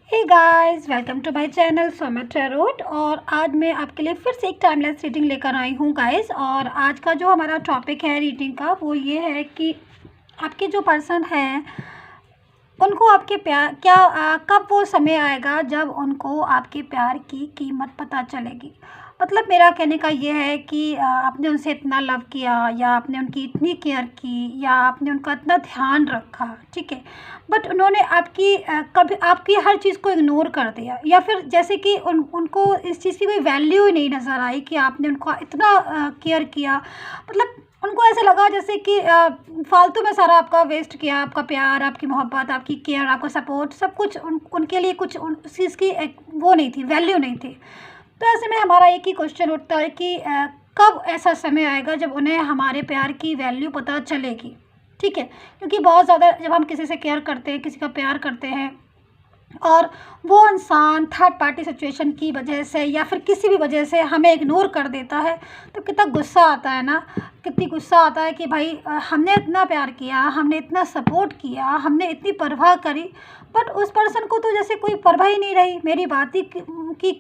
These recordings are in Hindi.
Hey guys, welcome to my channel Soma tarot. और आज मैं आपके लिए फिर से एक टाइमलेस रीडिंग लेकर आई हूँ गाइस। और आज का जो हमारा टॉपिक है रीडिंग का वो ये है कि आपके जो पर्सन हैं उनको आपके प्यार कब वो समय आएगा जब उनको आपके प्यार की कीमत पता चलेगी। मतलब मेरा कहने का ये है कि आपने उनसे इतना लव किया या आपने उनकी इतनी केयर की या आपने उनका इतना ध्यान रखा, ठीक है, बट उन्होंने आपकी कभी आपकी हर चीज़ को इग्नोर कर दिया या फिर जैसे कि उनको इस चीज़ की कोई वैल्यू ही नहीं नज़र आई कि आपने उनका इतना केयर किया। मतलब उनको ऐसा लगा जैसे कि फालतू में सारा आपका वेस्ट किया, आपका प्यार, आपकी मोहब्बत, आपकी केयर, आपका सपोर्ट, सब कुछ उनके लिए कुछ उस चीज़ की एक वो नहीं थी, वैल्यू नहीं थी। तो ऐसे में हमारा एक ही क्वेश्चन उठता है कि कब ऐसा समय आएगा जब उन्हें हमारे प्यार की वैल्यू पता चलेगी, ठीक है। क्योंकि बहुत ज़्यादा जब हम किसी से केयर करते हैं, किसी का प्यार करते हैं और वो इंसान थर्ड पार्टी सिचुएशन की वजह से या फिर किसी भी वजह से हमें इग्नोर कर देता है तो कितना गुस्सा आता है ना, कितनी गुस्सा आता है कि भाई हमने इतना प्यार किया, हमने इतना सपोर्ट किया, हमने इतनी परवाह करी, बट उस पर्सन को तो जैसे कोई परवाह ही नहीं रही, मेरी बात ही की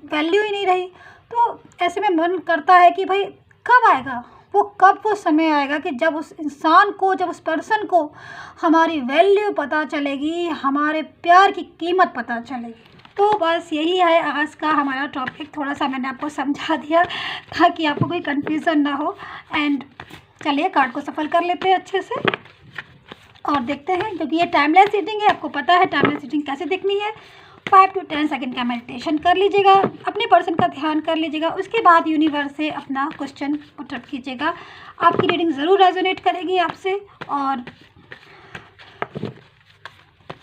वैल्यू ही नहीं रही। तो ऐसे में मन करता है कि भाई कब वो समय आएगा कि जब उस इंसान को, जब उस पर्सन को हमारी वैल्यू पता चलेगी, हमारे प्यार की कीमत पता चलेगी। तो बस यही है आज का हमारा टॉपिक। थोड़ा सा मैंने आपको समझा दिया ताकि आपको कोई कन्फ्यूज़न ना हो। एंड चलिए कार्ड को सफल कर लेते हैं अच्छे से और देखते हैं, क्योंकि ये टाइमलेस रीडिंग है, आपको पता है टाइमलेस रीडिंग कैसे देखनी है। 5 to 10 सेकंड का मेडिटेशन कर लीजिएगा, अपने पर्सन का ध्यान कर लीजिएगा, उसके बाद यूनिवर्स से अपना क्वेश्चन पुटअप कीजिएगा। आपकी रीडिंग ज़रूर रेजोनेट करेगी आपसे और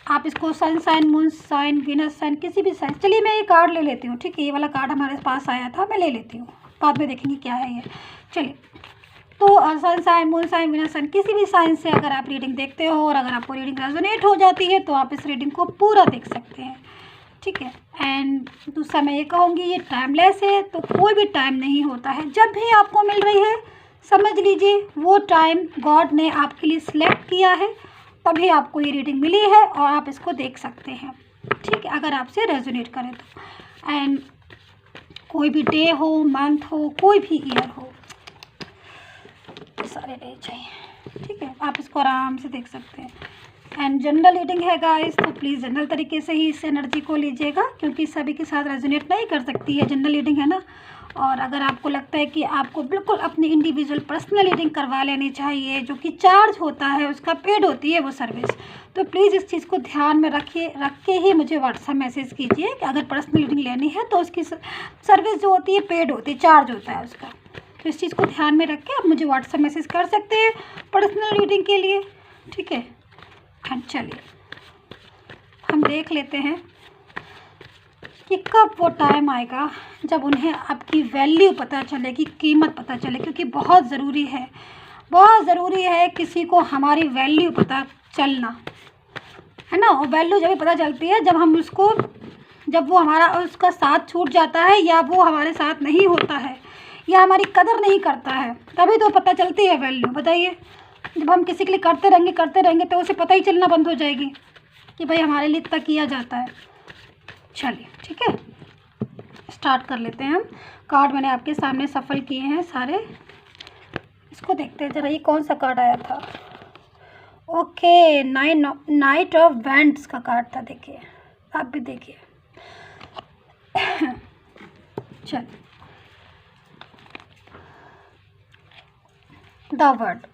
आप इसको sun sign, moon sign, Venus sign, किसी भी साइन। चलिए मैं ये कार्ड ले लेती हूँ, ठीक है। ये वाला कार्ड हमारे पास आया था, मैं ले लेती हूँ, बाद में देखेंगे क्या है ये। चलिए, तो sun sign, moon sign, Venus sign, किसी भी साइन से अगर आप रीडिंग देखते हो और अगर आपको रीडिंग रेजोनेट हो जाती है तो आप इस रीडिंग को पूरा देख सकते हैं, ठीक है। एंड दूसरा मैं ये कहूँगी, ये टाइमलेस है तो कोई भी टाइम नहीं होता है। जब भी आपको मिल रही है समझ लीजिए वो टाइम गॉड ने आपके लिए सिलेक्ट किया है, तभी आपको ये रीडिंग मिली है और आप इसको देख सकते हैं, ठीक है, अगर आपसे रेजोनेट करे तो। एंड कोई भी डे हो, मंथ हो, कोई भी ईयर हो, सारे डे चाहिए, ठीक है, आप इसको आराम से देख सकते हैं। एंड जनरल रीडिंग है गाइस, तो प्लीज़ जनरल तरीके से ही इस एनर्जी को लीजिएगा, क्योंकि सभी के साथ रेजोनेट नहीं कर सकती है, जनरल रीडिंग है ना। और अगर आपको लगता है कि आपको बिल्कुल अपनी इंडिविजुअल पर्सनल रीडिंग करवा लेनी चाहिए, जो कि चार्ज होता है, उसका पेड होती है वो सर्विस, तो प्लीज़ इस चीज़ को ध्यान में रख के ही मुझे व्हाट्सएप मैसेज कीजिए कि अगर पर्सनल रीडिंग लेनी है तो उसकी सर्विस जो होती है पेड होती है, चार्ज होता है उसका। तो इस चीज़ को ध्यान में रख के आप मुझे व्हाट्सएप मैसेज कर सकते हैं पर्सनल रीडिंग के लिए, ठीक है। चलिए हम देख लेते हैं कि कब वो टाइम आएगा जब उन्हें आपकी वैल्यू पता चलेगी, कीमत पता चले, क्योंकि बहुत ज़रूरी है, बहुत ज़रूरी है किसी को हमारी वैल्यू पता चलना, है ना। और वैल्यू जब भी पता चलती है जब वो हमारा उसका साथ छूट जाता है या वो हमारे साथ नहीं होता है या हमारी कदर नहीं करता है, तभी तो पता चलती है वैल्यू। बताइए, जब हम किसी के लिए करते रहेंगे तो उसे पता ही चलना बंद हो जाएगी कि भाई हमारे लिए इतना किया जाता है। चलिए ठीक है, स्टार्ट कर लेते हैं हम। कार्ड मैंने आपके सामने सफल किए हैं सारे, इसको देखते हैं जरा ये कौन सा कार्ड आया था। ओके, नाइट ऑफ वैंड्स का कार्ड था, देखिए आप भी देखिए। चलिए, द वर्ड,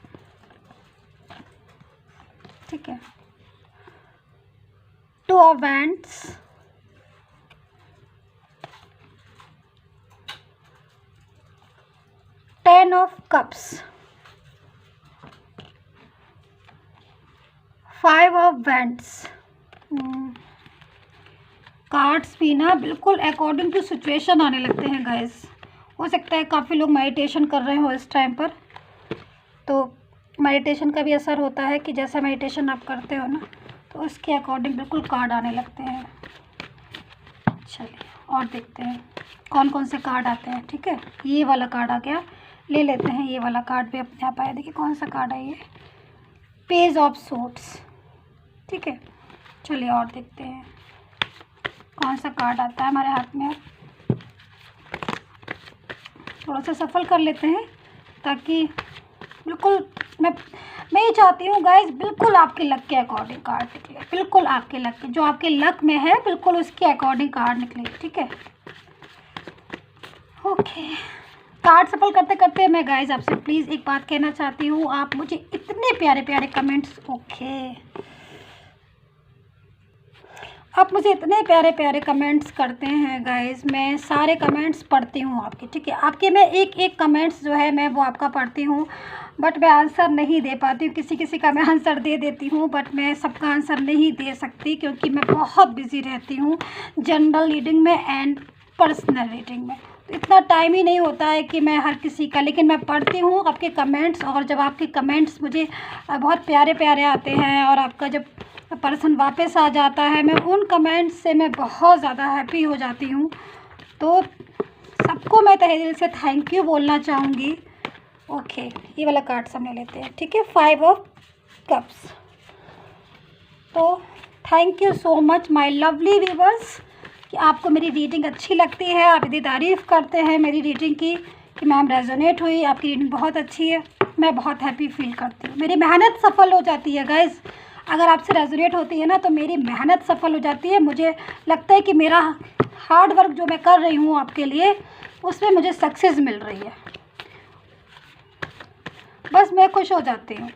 ठीक है, 2 of wands, 10 of cups, 5 of wands. Cards भी ना बिल्कुल अकॉर्डिंग टू सिचुएशन आने लगते हैं गाइस। हो सकता है काफ़ी लोग मेडिटेशन कर रहे हो इस टाइम पर, तो मेडिटेशन का भी असर होता है कि जैसा मेडिटेशन आप करते हो ना तो उसके अकॉर्डिंग बिल्कुल कार्ड आने लगते हैं। चलिए और देखते हैं कौन कौन से कार्ड आते हैं, ठीक है। ये वाला कार्ड आ गया, ले लेते हैं ये वाला कार्ड भी अपने आप आया। देखिए कौन सा कार्ड है ये, पेज ऑफ सोर्ड्स, ठीक है। चलिए और देखते हैं। कौन सा कार्ड आता है हमारे हाथ में। थोड़ा सा सफल कर लेते हैं ताकि बिल्कुल मैं ये चाहती हूँ गाइस, बिल्कुल आपके लक के अकॉर्डिंग कार्ड निकले, बिल्कुल आपके लक के, जो आपके लक में है बिल्कुल उसके अकॉर्डिंग कार्ड निकले, ठीक है। ओके, कार्ड सफल करते करते मैं गाइस आपसे प्लीज़ एक बात कहना चाहती हूँ, आप मुझे इतने प्यारे प्यारे कमेंट्स, आप मुझे इतने प्यारे प्यारे कमेंट्स करते हैं गाइस, मैं सारे कमेंट्स पढ़ती हूँ आपके, ठीक है। आपके मैं एक एक कमेंट्स जो है मैं वो आपका पढ़ती हूँ, बट मैं आंसर नहीं दे पाती हूँ। किसी किसी का मैं आंसर दे देती हूँ, बट मैं सबका आंसर नहीं दे सकती क्योंकि मैं बहुत बिजी रहती हूँ जनरल रीडिंग में एंड पर्सनल रीडिंग में। तो इतना टाइम ही नहीं होता है कि मैं हर किसी का, लेकिन मैं पढ़ती हूँ आपके कमेंट्स, और जब आपके कमेंट्स मुझे बहुत प्यारे प्यारे आते हैं और आपका जब पर्सन वापस आ जाता है, मैं उन कमेंट्स से मैं बहुत ज़्यादा हैप्पी हो जाती हूँ। तो सबको मैं तहे दिल से थैंक यू बोलना चाहूँगी। ओके, ये वाला कार्ड सामने लेते हैं, ठीक है, 5 ऑफ कप्स। तो thank you so much my lovely viewers कि आपको मेरी रीडिंग अच्छी लगती है, आप यदि तारीफ़ करते हैं मेरी रीडिंग की कि मैम रेजोनेट हुई, आपकी रीडिंग बहुत अच्छी है, मैं बहुत हैप्पी फील करती हूँ। मेरी मेहनत सफल हो जाती है गाइस, अगर आपसे रेजोनेट होती है ना तो मेरी मेहनत सफल हो जाती है। मुझे लगता है कि मेरा हार्ड वर्क जो मैं कर रही हूँ आपके लिए, उसमें मुझे सक्सेस मिल रही है, बस मैं खुश हो जाती हूँ।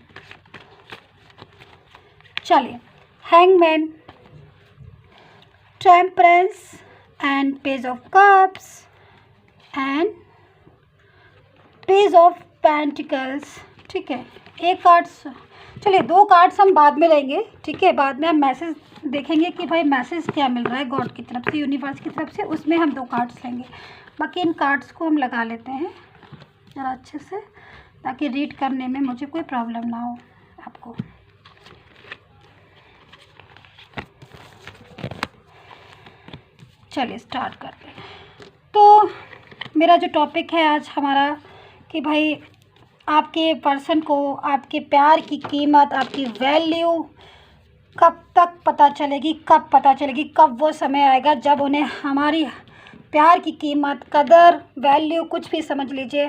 चलिए, hangman, temperance and page of cups and page of pentacles, ठीक है। एक कार्ड्स, चलिए 2 कार्ड्स हम बाद में लेंगे, ठीक है, बाद में हम मैसेज देखेंगे कि भाई मैसेज क्या मिल रहा है गॉड की तरफ से, यूनिवर्स की तरफ से, उसमें हम 2 कार्ड्स लेंगे। बाकी इन कार्ड्स को हम लगा लेते हैं ज़रा अच्छे से, ताकि रीड करने में मुझे कोई प्रॉब्लम ना हो आपको। चलिए स्टार्ट करते हैं। तो मेरा जो टॉपिक है आज हमारा कि भाई आपके पर्सन को आपके प्यार की कीमत, आपकी वैल्यू कब तक पता चलेगी, कब पता चलेगी, कब वो समय आएगा जब उन्हें हमारी प्यार की कीमत, कदर, वैल्यू, कुछ भी समझ लीजिए,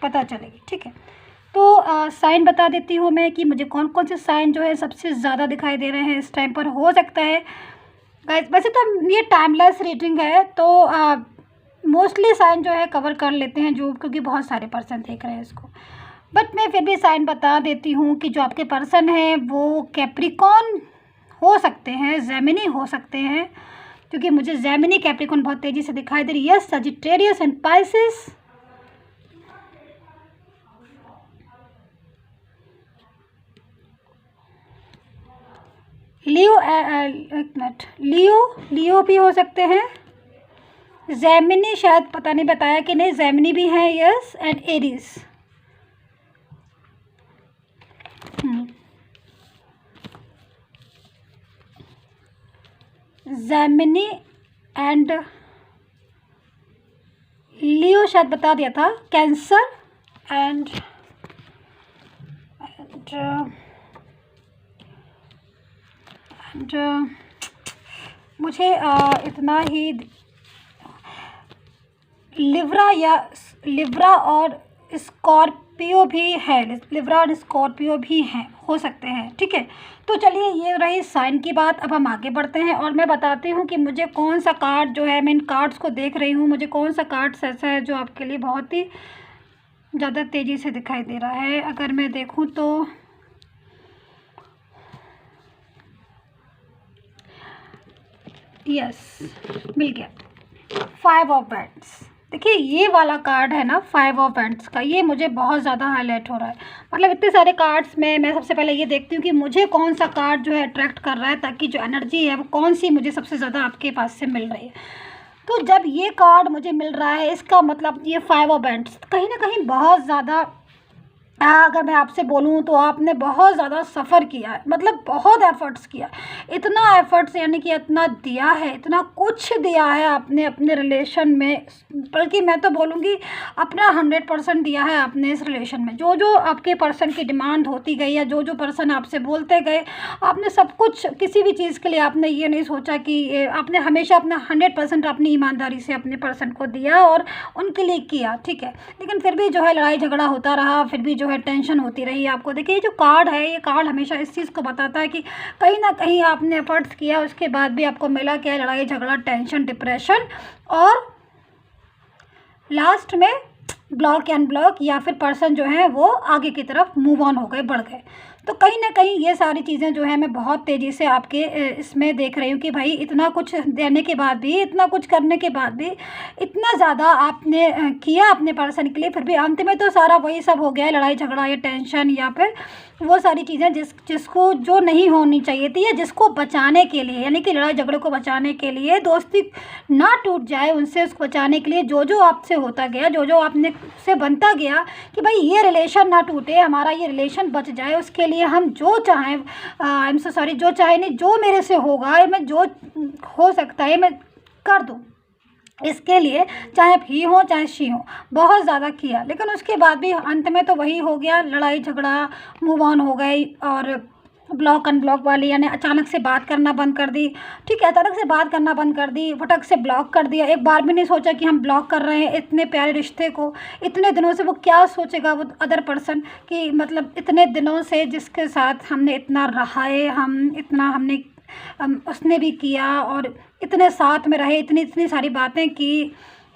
पता चलेगी, ठीक है। तो साइन बता देती हूँ मैं कि मुझे कौन कौन से साइन जो है सबसे ज़्यादा दिखाई दे रहे हैं इस टाइम पर। हो सकता है गाइस, वैसे तो ये टाइमलेस रीडिंग है, तो मोस्टली साइन जो है कवर कर लेते हैं जो, क्योंकि बहुत सारे पर्सन देख रहे हैं इसको, बट मैं फिर भी साइन बता देती हूँ कि जो आपके पर्सन हैं वो कैप्रिकॉन हो सकते हैं, जेमिनी हो सकते हैं, क्योंकि मुझे जेमिनी कैप्रिकॉन बहुत तेज़ी से दिखाई दे रही है। सजिटेरियस एंड पाइसेस, लियो, एक मिनट, लियो भी हो सकते हैं, जेमिनी शायद पता नहीं बताया कि नहीं, जेमिनी भी हैं, yes, and Aries. Gemini and Leo शायद बता दिया था, कैंसर एंड मुझे इतना ही, लिब्रा और स्कॉर्पियो भी है, लिब्रा और स्कॉर्पियो भी हैं, हो सकते हैं, ठीक है। तो चलिए ये रही साइन की बात। अब हम आगे बढ़ते हैं और मैं बताती हूँ कि मुझे कौन सा कार्ड जो है, मैं इन कार्ड्स को देख रही हूँ, मुझे कौन सा कार्ड्स ऐसा है जो आपके लिए बहुत ही ज़्यादा तेज़ी से दिखाई दे रहा है। अगर मैं देखूँ तो यस, मिल गया, 5 ऑफ बैंड्स। देखिए ये वाला कार्ड है ना 5 ऑफ बैंड्स का, ये मुझे बहुत ज़्यादा हाईलाइट हो रहा है। मतलब इतने सारे कार्ड्स में मैं सबसे पहले ये देखती हूँ कि मुझे कौन सा कार्ड जो है अट्रैक्ट कर रहा है, ताकि जो एनर्जी है वो कौन सी मुझे सबसे ज़्यादा आपके पास से मिल रही है। तो जब ये कार्ड मुझे मिल रहा है, इसका मतलब ये 5 ऑफ बैंड्स कहीं ना कहीं बहुत ज़्यादा अगर मैं आपसे बोलूँ तो आपने बहुत ज़्यादा सफ़र किया है, मतलब बहुत एफ़र्ट्स किया, इतना एफ़र्ट्स यानी कि इतना दिया है, इतना कुछ दिया है आपने अपने रिलेशन में, बल्कि मैं तो बोलूँगी अपना 100% दिया है आपने इस रिलेशन में। जो जो आपके पर्सन की डिमांड होती गई या जो जो पर्सन आपसे बोलते गए, आपने सब कुछ, किसी भी चीज़ के लिए आपने ये नहीं सोचा कि आपने हमेशा अपना 100% अपनी ईमानदारी से अपने पर्सन को दिया और उनके लिए किया, ठीक है। लेकिन फिर भी जो है लड़ाई झगड़ा होता रहा, फिर भी जो है टेंशन होती रही आपको। देखिए ये जो कार्ड है, ये कार्ड हमेशा इस चीज़ को बताता है कि कहीं ना कहीं आपने एफर्ट्स किया, उसके बाद भी आपको मिला क्या, लड़ाई झगड़ा, टेंशन, डिप्रेशन, और लास्ट में ब्लॉक एंड ब्लॉक, या फिर पर्सन जो है वो आगे की तरफ मूव ऑन हो गए, बढ़ गए। तो कहीं ना कहीं ये सारी चीज़ें जो है मैं बहुत तेज़ी से आपके इसमें देख रही हूँ कि भाई इतना कुछ देने के बाद भी, इतना कुछ करने के बाद भी, इतना ज़्यादा आपने किया अपने पर्सन के लिए, फिर भी अंत में तो सारा वही सब हो गया, लड़ाई झगड़ा या टेंशन, या फिर वो सारी चीज़ें जिसको जो नहीं होनी चाहिए थी, या जिसको बचाने के लिए, यानी कि लड़ाई झगड़े को बचाने के लिए, दोस्ती ना टूट जाए उनसे, उसको बचाने के लिए जो जो आपसे होता गया, जो जो आपने से बनता गया कि भाई ये रिलेशन ना टूटे, हमारा ये रिलेशन बच जाए, उसके लिए हम जो चाहें, आई एम सो सॉरी, जो चाहे नहीं, जो मेरे से होगा, मैं जो हो सकता है मैं कर दूँ इसके लिए, चाहे ही हो चाहे शी हो, बहुत ज़्यादा किया। लेकिन उसके बाद भी अंत में तो वही हो गया, लड़ाई झगड़ा, मूव ऑन हो गई, और ब्लॉक अनब्लॉक वाली, यानी अचानक से बात करना बंद कर दी, ठीक है, अचानक से बात करना बंद कर दी, फटक से ब्लॉक कर दिया, एक बार भी नहीं सोचा कि हम ब्लॉक कर रहे हैं इतने प्यारे रिश्ते को, इतने दिनों से। वो क्या सोचेगा वो अदर पर्सन कि मतलब इतने दिनों से जिसके साथ हमने इतना रहा है, हम इतना हमने उसने भी किया, और इतने साथ में रहे, इतनी इतनी सारी बातें की,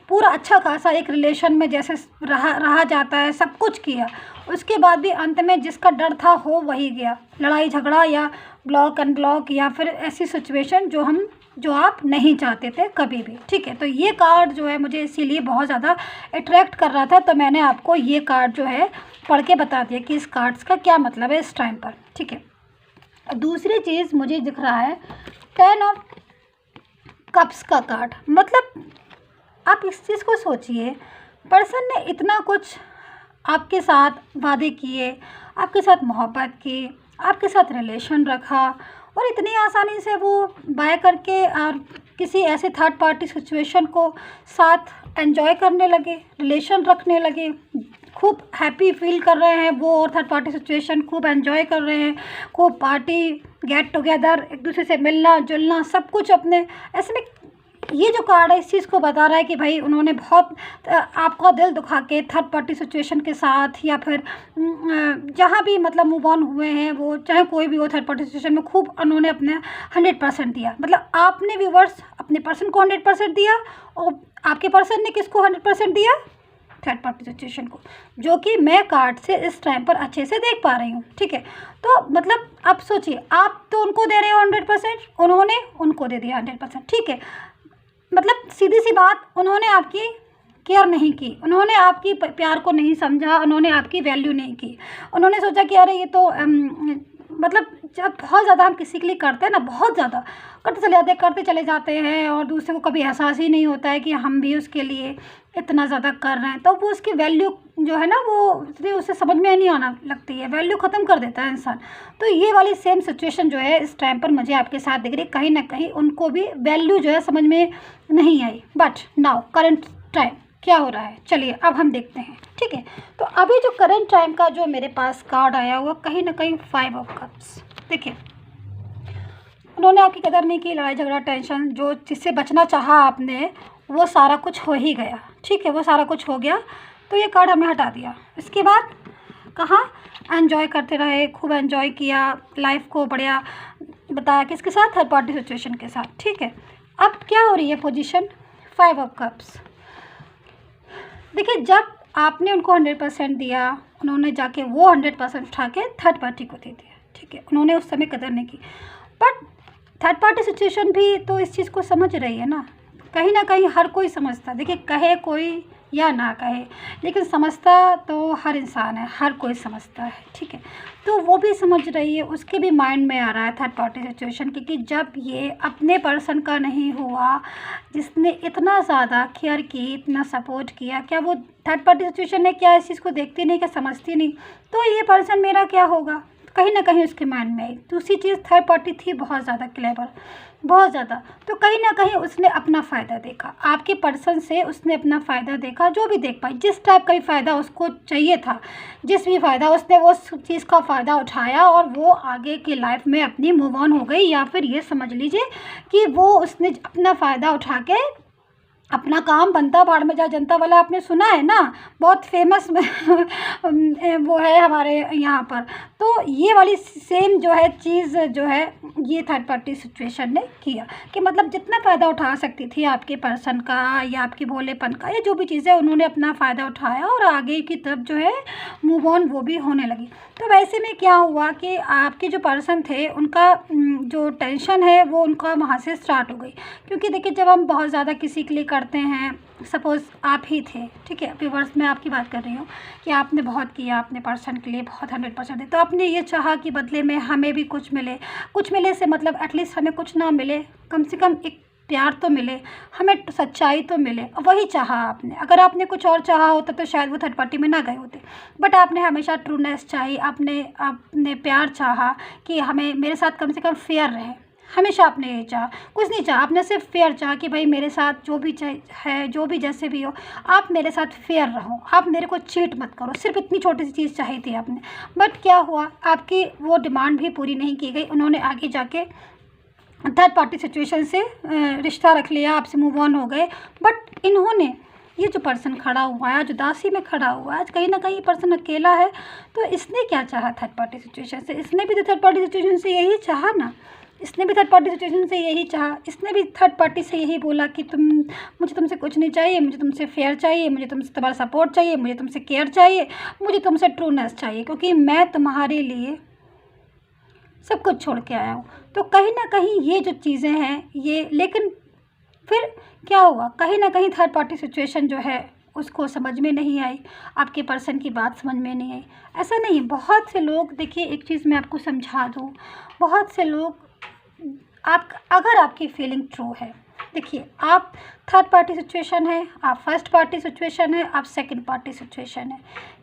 पूरा अच्छा खासा एक रिलेशन में जैसे रहा जाता है, सब कुछ किया, उसके बाद भी अंत में जिसका डर था हो वही गया, लड़ाई झगड़ा या ब्लॉक अनब्लॉक, या फिर ऐसी सिचुएशन जो आप नहीं चाहते थे कभी भी, ठीक है। तो ये कार्ड जो है मुझे इसीलिए बहुत ज़्यादा अट्रैक्ट कर रहा था, तो मैंने आपको ये कार्ड जो है पढ़ के बता दिया कि इस कार्ड्स का क्या मतलब है इस टाइम पर, ठीक है। दूसरी चीज़ मुझे दिख रहा है 10 ऑफ कप्स का कार्ड। मतलब आप इस चीज़ को सोचिए, पर्सन ने इतना कुछ आपके साथ वादे किए, आपके साथ मोहब्बत की, आपके साथ रिलेशन रखा, और इतनी आसानी से वो बाय करके और किसी ऐसे थर्ड पार्टी सिचुएशन को साथ एंजॉय करने लगे, रिलेशन रखने लगे, खूब हैप्पी फील कर रहे हैं वो, और थर्ड पार्टी सिचुएशन खूब एंजॉय कर रहे हैं, खूब पार्टी, गेट टुगेदर, एक दूसरे से मिलना जुलना, सब कुछ अपने ऐसे में। ये जो कार्ड है इस चीज़ को बता रहा है कि भाई उन्होंने बहुत आपका दिल दुखा के थर्ड पार्टी सिचुएशन के साथ, या फिर जहाँ भी मतलब मूव ऑन हुए हैं वो, चाहे कोई भी हो, थर्ड पार्टी सिचुएशन में खूब उन्होंने अपने 100% दिया। मतलब आपने व्यूवर्स अपने पर्सन को 100% दिया, और आपके पर्सन ने किसको 100% दिया, थर्ड पार्टी सिचुएशन को, जो कि मैं कार्ड से इस टाइम पर अच्छे से देख पा रही हूँ, ठीक है। तो मतलब आप सोचिए, आप तो उनको दे रहे हो 100%, उन्होंने उनको दे दिया 100%, ठीक है। मतलब सीधी सी बात, उन्होंने आपकी केयर नहीं की, उन्होंने आपकी प्यार को नहीं समझा, उन्होंने आपकी वैल्यू नहीं की, उन्होंने सोचा कि अरे ये तो मतलब जब बहुत ज़्यादा हम किसी के लिए करते हैं ना, बहुत ज़्यादा करते चले जाते हैं, और दूसरे को कभी एहसास ही नहीं होता है कि हम भी उसके लिए इतना ज़्यादा कर रहे हैं, तो वो उसकी वैल्यू जो है ना वो इसलिए उसे समझ में नहीं आना लगती है, वैल्यू ख़त्म कर देता है इंसान। तो ये वाली सेम सिचुएशन जो है इस टाइम पर मुझे आपके साथ दिख रही है, कहीं ना कहीं उनको भी वैल्यू जो है समझ में नहीं आई। बट नाउ करंट टाइम क्या हो रहा है, चलिए अब हम देखते हैं, ठीक है। तो अभी जो करंट टाइम का जो मेरे पास कार्ड आया हुआ, कहीं ना कहीं 5 ऑफ कप्स। देखिए, उन्होंने आपकी कदर नहीं की, लड़ाई झगड़ा, टेंशन, जो जिससे बचना चाहा आपने वो सारा कुछ हो ही गया, ठीक है, वो सारा कुछ हो गया। तो ये कार्ड हमने हटा दिया। इसके बाद कहाँ एंजॉय करते रहे, खूब एंजॉय किया लाइफ को, बढ़िया बताया किसके साथ, थर्ड पार्टी सिचुएशन के साथ, ठीक है। अब क्या हो रही है पोजीशन, 5 ऑफ कप्स। देखिए, जब आपने उनको 100% दिया, उन्होंने जाके वो 100% उठा के थर्ड पार्टी को दे दिया, ठीक है, उन्होंने उस समय कदर नहीं की। बट थर्ड पार्टी सिचुएशन भी तो इस चीज़ को समझ रही है ना, कहीं ना कहीं हर कोई समझता। देखिए, कहे कोई या ना कहे, लेकिन समझता तो हर इंसान है, हर कोई समझता है, ठीक है। तो वो भी समझ रही है, उसके भी माइंड में आ रहा है थर्ड पार्टी सिचुएशन की कि जब ये अपने पर्सन का नहीं हुआ, जिसने इतना ज़्यादा केयर की, इतना सपोर्ट किया, क्या वो थर्ड पार्टी सिचुएशन है, क्या इस चीज़ को देखती नहीं, क्या समझती नहीं, तो ये पर्सन मेरा क्या होगा, कहीं ना कहीं उसके माइंड में आई। दूसरी चीज़, थर्ड पार्टी थी बहुत ज़्यादा क्लेवर, बहुत ज़्यादा, तो कहीं ना कहीं उसने अपना फ़ायदा देखा, आपके पर्सन से उसने अपना फ़ायदा देखा, जो भी देख पाई, जिस टाइप का भी फ़ायदा उसको चाहिए था, जिस भी फ़ायदा उसने उस चीज़ का फ़ायदा उठाया और वो आगे की लाइफ में अपनी मूव ऑन हो गई, या फिर ये समझ लीजिए कि वो उसने अपना फ़ायदा उठा के अपना काम बनता भाड़ में जाए जनता वाला, आपने सुना है ना, बहुत फेमस वो है हमारे यहाँ पर। तो ये वाली सेम जो है चीज़ जो है ये थर्ड पार्टी सिचुएशन ने किया कि मतलब जितना फ़ायदा उठा सकती थी आपके पर्सन का या आपके भोलेपन का या जो भी चीज़ें, उन्होंने अपना फ़ायदा उठाया और आगे की तरफ जो है मूव ऑन वो भी होने लगी। तो वैसे में क्या हुआ कि आपके जो पर्सन थे उनका जो टेंशन है वो उनका वहाँ से स्टार्ट हो गई, क्योंकि देखिए जब हम बहुत ज़्यादा किसी के लिए करते हैं, सपोज़ आप ही थे, ठीक है, व्यूअर्स मैं आपकी बात कर रही हूँ कि आपने बहुत किया अपने पर्सन के लिए, बहुत 100% दे, तो आपने ये चाहा कि बदले में हमें भी कुछ मिले, कुछ मिले से मतलब एटलीस्ट हमें कुछ ना मिले, कम से कम एक प्यार तो मिले, हमें सच्चाई तो मिले, वही चाहा आपने। अगर आपने कुछ और चाहा होता तो शायद वो थर्ड पार्टी में ना गए होते, बट आपने हमेशा ट्रूनेस चाहिए, आपने प्यार चाहा कि हमें मेरे साथ कम से कम फेयर रहे, हमेशा आपने ये चाहा, कुछ नहीं चाहा, आपने सिर्फ फेयर चाहा कि भाई मेरे साथ जो भी है, जो भी जैसे भी हो, आप मेरे साथ फेयर रहो, आप मेरे को चीट मत करो, सिर्फ इतनी छोटी सी चीज़ चाहिए थी आपने। बट क्या हुआ, आपकी वो डिमांड भी पूरी नहीं की गई, उन्होंने आगे जाके थर्ड पार्टी सिचुएशन से रिश्ता रख लिया, आपसे मूव ऑन हो गए। बट इन्होंने, ये जो पर्सन खड़ा हुआ है, जो उदासी में खड़ा हुआ है, कहीं ना कहीं पर्सन अकेला है, तो इसने क्या चाहा थर्ड पार्टी सिचुएशन से, इसने भी तो थर्ड पार्टी सिचुएशन से यही चाहा ना, इसने भी थर्ड पार्टी सिचुएशन से यही चाहा, इसने भी थर्ड पार्टी से यही बोला कि मुझे तुमसे कुछ नहीं चाहिए, मुझे तुमसे फेयर चाहिए, मुझे तुमसे तुम्हारा सपोर्ट चाहिए, मुझे तुमसे केयर चाहिए, मुझे तुमसे ट्रूनेस चाहिए, क्योंकि मैं तुम्हारे लिए सब कुछ छोड़ के आया हूँ। तो कहीं ना कहीं ये जो चीज़ें हैं ये, लेकिन फिर क्या हुआ, कहीं ना कहीं थर्ड पार्टी सिचुएशन जो है उसको समझ में नहीं आई, आपके पर्सन की बात समझ में नहीं आई। ऐसा नहीं, बहुत से लोग, देखिए एक चीज़ मैं आपको समझा दूँ, बहुत से लोग, आप अगर आपकी फीलिंग ट्रू है, देखिए आप थर्ड पार्टी सिचुएशन है, आप फर्स्ट पार्टी सिचुएशन है, आप सेकंड पार्टी सिचुएशन है,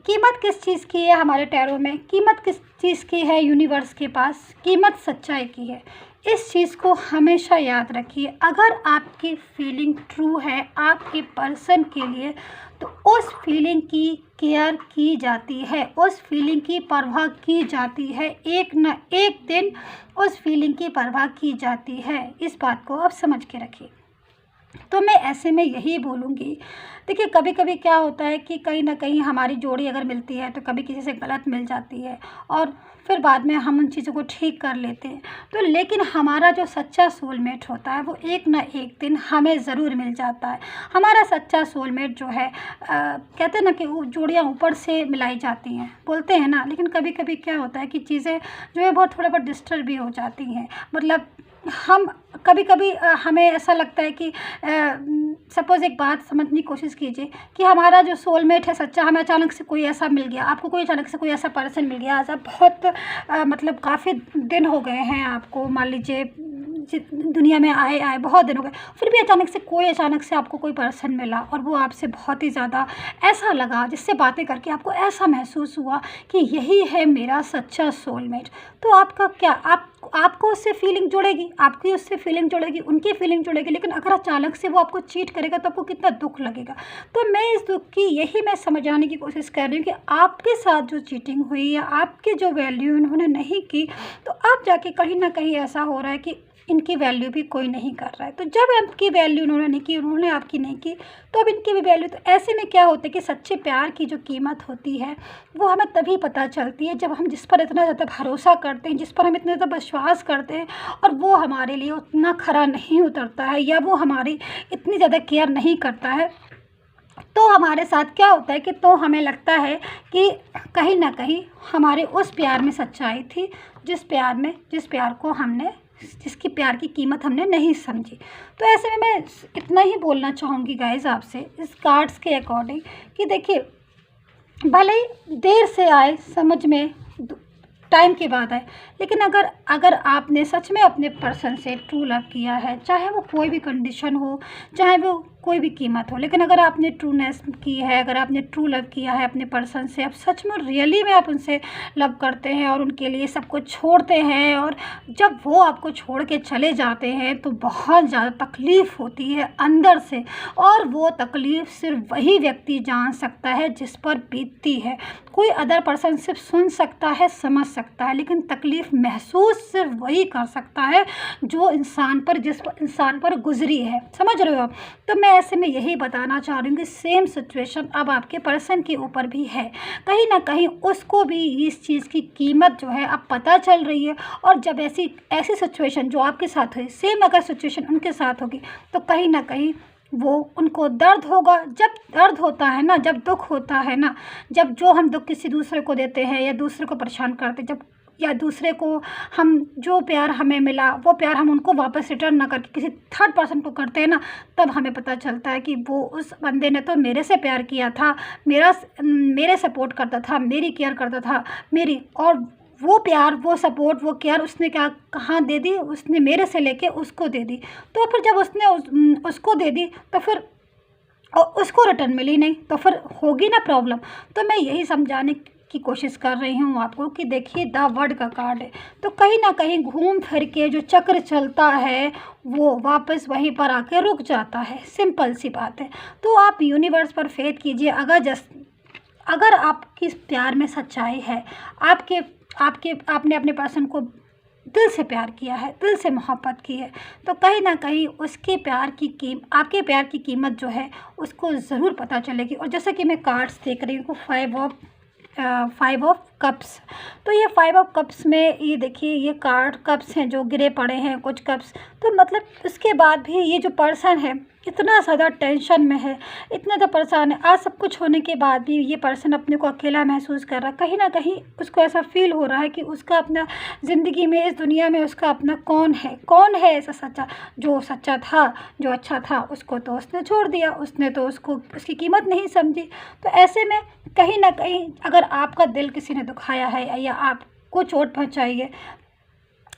कीमत किस चीज़ की है हमारे टैरो में, कीमत किस चीज़ की है यूनिवर्स के पास, कीमत सच्चाई की है। इस चीज़ को हमेशा याद रखिए, अगर आपकी फीलिंग ट्रू है आपके पर्सन के लिए, तो उस फीलिंग की केयर की जाती है, उस फीलिंग की परवाह की जाती है, एक न एक दिन उस फीलिंग की परवाह की जाती है। इस बात को आप समझ के रखिए। तो मैं ऐसे में यही बोलूँगी, देखिए कभी कभी क्या होता है कि कहीं ना कहीं हमारी जोड़ी अगर मिलती है तो कभी किसी से गलत मिल जाती है और फिर बाद में हम उन चीज़ों को ठीक कर लेते हैं, तो लेकिन हमारा जो सच्चा सोलमेट होता है वो एक ना एक दिन हमें ज़रूर मिल जाता है। हमारा सच्चा सोलमेट जो है, कहते हैं ना कि वो जोड़ियाँ ऊपर से मिलाई जाती हैं, बोलते हैं ना, लेकिन कभी कभी क्या होता है कि चीज़ें जो है बहुत थोड़ा बहुत डिस्टर्ब भी हो जाती हैं। मतलब हम कभी कभी हमें ऐसा लगता है कि सपोज़ एक बात समझने की कोशिश कीजिए कि हमारा जो सोलमेट है सच्चा, हमें अचानक से कोई ऐसा मिल गया, आपको कोई अचानक से कोई ऐसा पर्सन मिल गया, ऐसा बहुत मतलब काफ़ी दिन हो गए हैं आपको, मान लीजिए दुनिया में आए बहुत दिन हो गए, फिर भी अचानक से आपको कोई पर्सन मिला और वो आपसे बहुत ही ज़्यादा ऐसा लगा, जिससे बातें करके आपको ऐसा महसूस हुआ कि यही है मेरा सच्चा सोलमेट। तो आपका क्या, आपको उससे फीलिंग जुड़ेगी, आपकी उससे फीलिंग जुड़ेगी, उनकी फीलिंग जुड़ेगी, लेकिन अगर अचानक से वो आपको चीट करेगा तो आपको कितना दुख लगेगा। तो मैं इस दुख की यही मैं समझाने की कोशिश कर रही हूँ कि आपके साथ जो चीटिंग हुई या आपकी जो वैल्यू उन्होंने नहीं की, तो आप जाके कहीं ना कहीं ऐसा हो रहा है कि इनकी वैल्यू भी कोई नहीं कर रहा है। तो जब आपकी वैल्यू उन्होंने नहीं की, उन्होंने आपकी नहीं की, तो अब इनकी भी वैल्यू, तो ऐसे में क्या होता है कि सच्चे प्यार की जो कीमत होती है वो हमें तभी पता चलती है जब हम जिस पर इतना ज़्यादा भरोसा करते हैं, जिस पर हम इतना ज़्यादा विश्वास करते हैं और वो हमारे लिए उतना खरा नहीं उतरता है या वो हमारी इतनी ज़्यादा केयर नहीं करता है, तो हमारे साथ क्या होता है कि तो हमें लगता है कि कहीं ना कहीं हमारे उस प्यार में सच्चाई थी, जिस प्यार को हमने जिसकी प्यार की कीमत हमने नहीं समझी। तो ऐसे में मैं इतना ही बोलना चाहूँगी गाइज़ आपसे इस कार्ड्स के अकॉर्डिंग कि देखिए, भले ही देर से आए समझ में, टाइम के बाद आए, लेकिन अगर आपने सच में अपने पर्सन से ट्रू लव किया है, चाहे वो कोई भी कंडीशन हो, चाहे वो कोई भी कीमत हो, लेकिन अगर आपने ट्रूनेस की है, अगर आपने ट्रू लव किया है अपने पर्सन से, आप सच में रियली में आप उनसे लव करते हैं और उनके लिए सब कुछ छोड़ते हैं, और जब वो आपको छोड़ के चले जाते हैं तो बहुत ज़्यादा तकलीफ़ होती है अंदर से, और वो तकलीफ़ सिर्फ वही व्यक्ति जान सकता है जिस पर बीतती है। कोई अदर पर्सन सिर्फ सुन सकता है, समझ सकता है, लेकिन तकलीफ़ महसूस सिर्फ वही कर सकता है जो जिस इंसान पर गुजरी है। समझ रहे हो आप? तो मैं ऐसे में यही बताना चाह रही हूँ कि सेम सिचुएशन अब आपके पर्सन के ऊपर भी है। कहीं ना कहीं उसको भी इस चीज़ की कीमत जो है अब पता चल रही है, और जब ऐसी सिचुएशन जो आपके साथ हुई, सेम अगर सिचुएशन उनके साथ होगी, तो कहीं ना कहीं वो उनको दर्द होगा। जब दर्द होता है ना, जब दुख होता है ना, जब जो हम दुख किसी दूसरे को देते हैं या दूसरे को परेशान करते, जब या दूसरे को हम जो प्यार हमें मिला वो प्यार हम उनको वापस रिटर्न ना करके किसी थर्ड पर्सन को करते हैं ना, तब हमें पता चलता है कि वो उस बंदे ने तो मेरे से प्यार किया था, मेरे सपोर्ट करता था, मेरी केयर करता था, और वो प्यार, वो सपोर्ट, वो केयर उसने कहाँ दे दी? उसने मेरे से लेके उसको दे दी। तो फिर जब उसने उसको दे दी तो फिर उसको रिटर्न मिली नहीं, तो फिर होगी ना प्रॉब्लम। तो मैं यही समझाने की कोशिश कर रही हूँ आपको कि देखिए, द वर्ड का कार्ड है, तो कहीं ना कहीं घूम फिर के जो चक्र चलता है वो वापस वहीं पर आके रुक जाता है। सिंपल सी बात है। तो आप यूनिवर्स पर फेथ कीजिए। अगर आपकी प्यार में सच्चाई है, आपने अपने पर्सन को दिल से प्यार किया है, दिल से मोहब्बत की है, तो कहीं ना कहीं आपके प्यार की कीमत जो है उसको ज़रूर पता चलेगी। और जैसे कि मैं कार्ड्स देख रही हूँ, 5 ऑफ कप्स, तो ये 5 ऑफ कप्स में ये देखिए, ये कप्स हैं जो गिरे पड़े हैं, कुछ कप्स। तो मतलब इसके बाद भी ये जो पर्सन है इतना ज़्यादा टेंशन में है, इतना ज़्यादा परेशान है। आज सब कुछ होने के बाद भी ये पर्सन अपने को अकेला महसूस कर रहा है। कहीं ना कहीं उसको ऐसा फील हो रहा है कि उसका अपना ज़िंदगी में, इस दुनिया में उसका अपना कौन है ऐसा सच्चा, जो सच्चा था, जो अच्छा था, उसको तो उसने छोड़ दिया, उसने तो उसकी कीमत नहीं समझी। तो ऐसे में कहीं ना कहीं अगर आपका दिल किसी ने दुखाया है, या आपको चोट पहुँचाई है,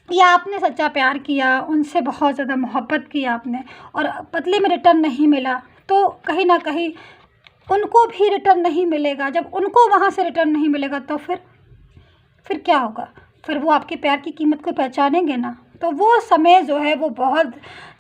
या आपने सच्चा प्यार किया, उनसे बहुत ज़्यादा मोहब्बत की आपने, और बदले में रिटर्न नहीं मिला, तो कहीं ना कहीं उनको भी रिटर्न नहीं मिलेगा। जब उनको वहाँ से रिटर्न नहीं मिलेगा तो फिर क्या होगा? फिर वो आपके प्यार की कीमत को पहचानेंगे ना। तो वो समय जो है वो बहुत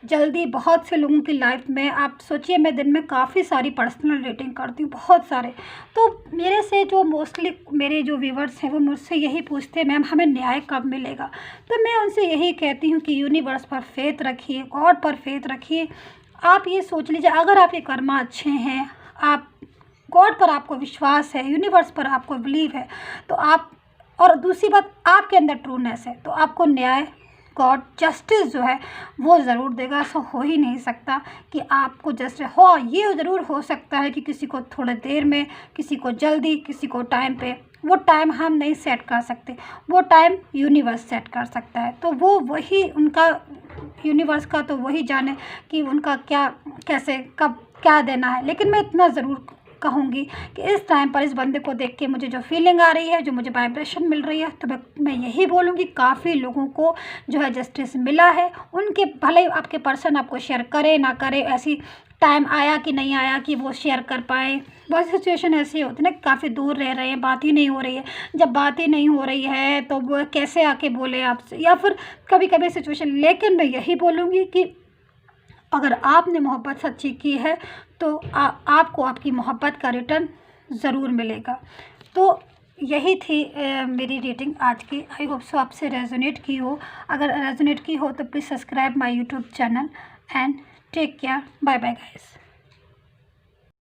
जल्दी, बहुत से लोगों की लाइफ में, आप सोचिए, मैं दिन में काफ़ी सारी पर्सनल रेटिंग करती हूँ, बहुत सारे। तो मेरे से जो मोस्टली मेरे जो व्यूवर्स हैं वो मुझसे यही पूछते हैं, मैम हमें न्याय कब मिलेगा? तो मैं उनसे यही कहती हूँ कि यूनिवर्स पर फेथ रखिए, गॉड पर फेथ रखिए। आप ये सोच लीजिए, अगर आपके कर्मा अच्छे हैं, आप गॉड पर आपको विश्वास है, यूनिवर्स पर आपको बिलीव है, तो आप, और दूसरी बात आपके अंदर ट्रूनेस है, तो आपको न्याय, गॉड, जस्टिस जो है वो ज़रूर देगा। ऐसा हो ही नहीं सकता कि आपको जस्टिस हो। ये ज़रूर हो सकता है कि किसी को थोड़ी देर में, किसी को जल्दी, किसी को टाइम पे, वो टाइम हम नहीं सेट कर सकते, वो टाइम यूनिवर्स सेट कर सकता है। तो वो वही उनका, यूनिवर्स का तो वही जाने कि उनका क्या, कैसे, कब क्या देना है। लेकिन मैं इतना ज़रूर कहूँगी कि इस टाइम पर इस बंदे को देख के मुझे जो फीलिंग आ रही है, जो मुझे वाइब्रेशन मिल रही है, तो मैं यही बोलूँगी, काफ़ी लोगों को जो है जस्टिस मिला है। उनके भले आपके पर्सन आपको शेयर करे ना करे, ऐसी टाइम आया कि नहीं आया कि वो शेयर कर पाए। बहुत सिचुएशन ऐसी होती है ना, काफ़ी दूर रह रहे हैं, बात ही नहीं हो रही है। जब बात ही नहीं हो रही है तो वो कैसे आके बोले आपसे, या फिर कभी कभी सिचुएशन। लेकिन मैं यही बोलूँगी कि अगर आपने मोहब्बत सच्ची की है तो आपको आपकी मोहब्बत का रिटर्न ज़रूर मिलेगा। तो यही थी मेरी रेटिंग आज की। आई होप सो आपसे रेजोनेट की हो। अगर रेजोनेट की हो तो please subscribe my YouTube channel and take care. Bye bye guys.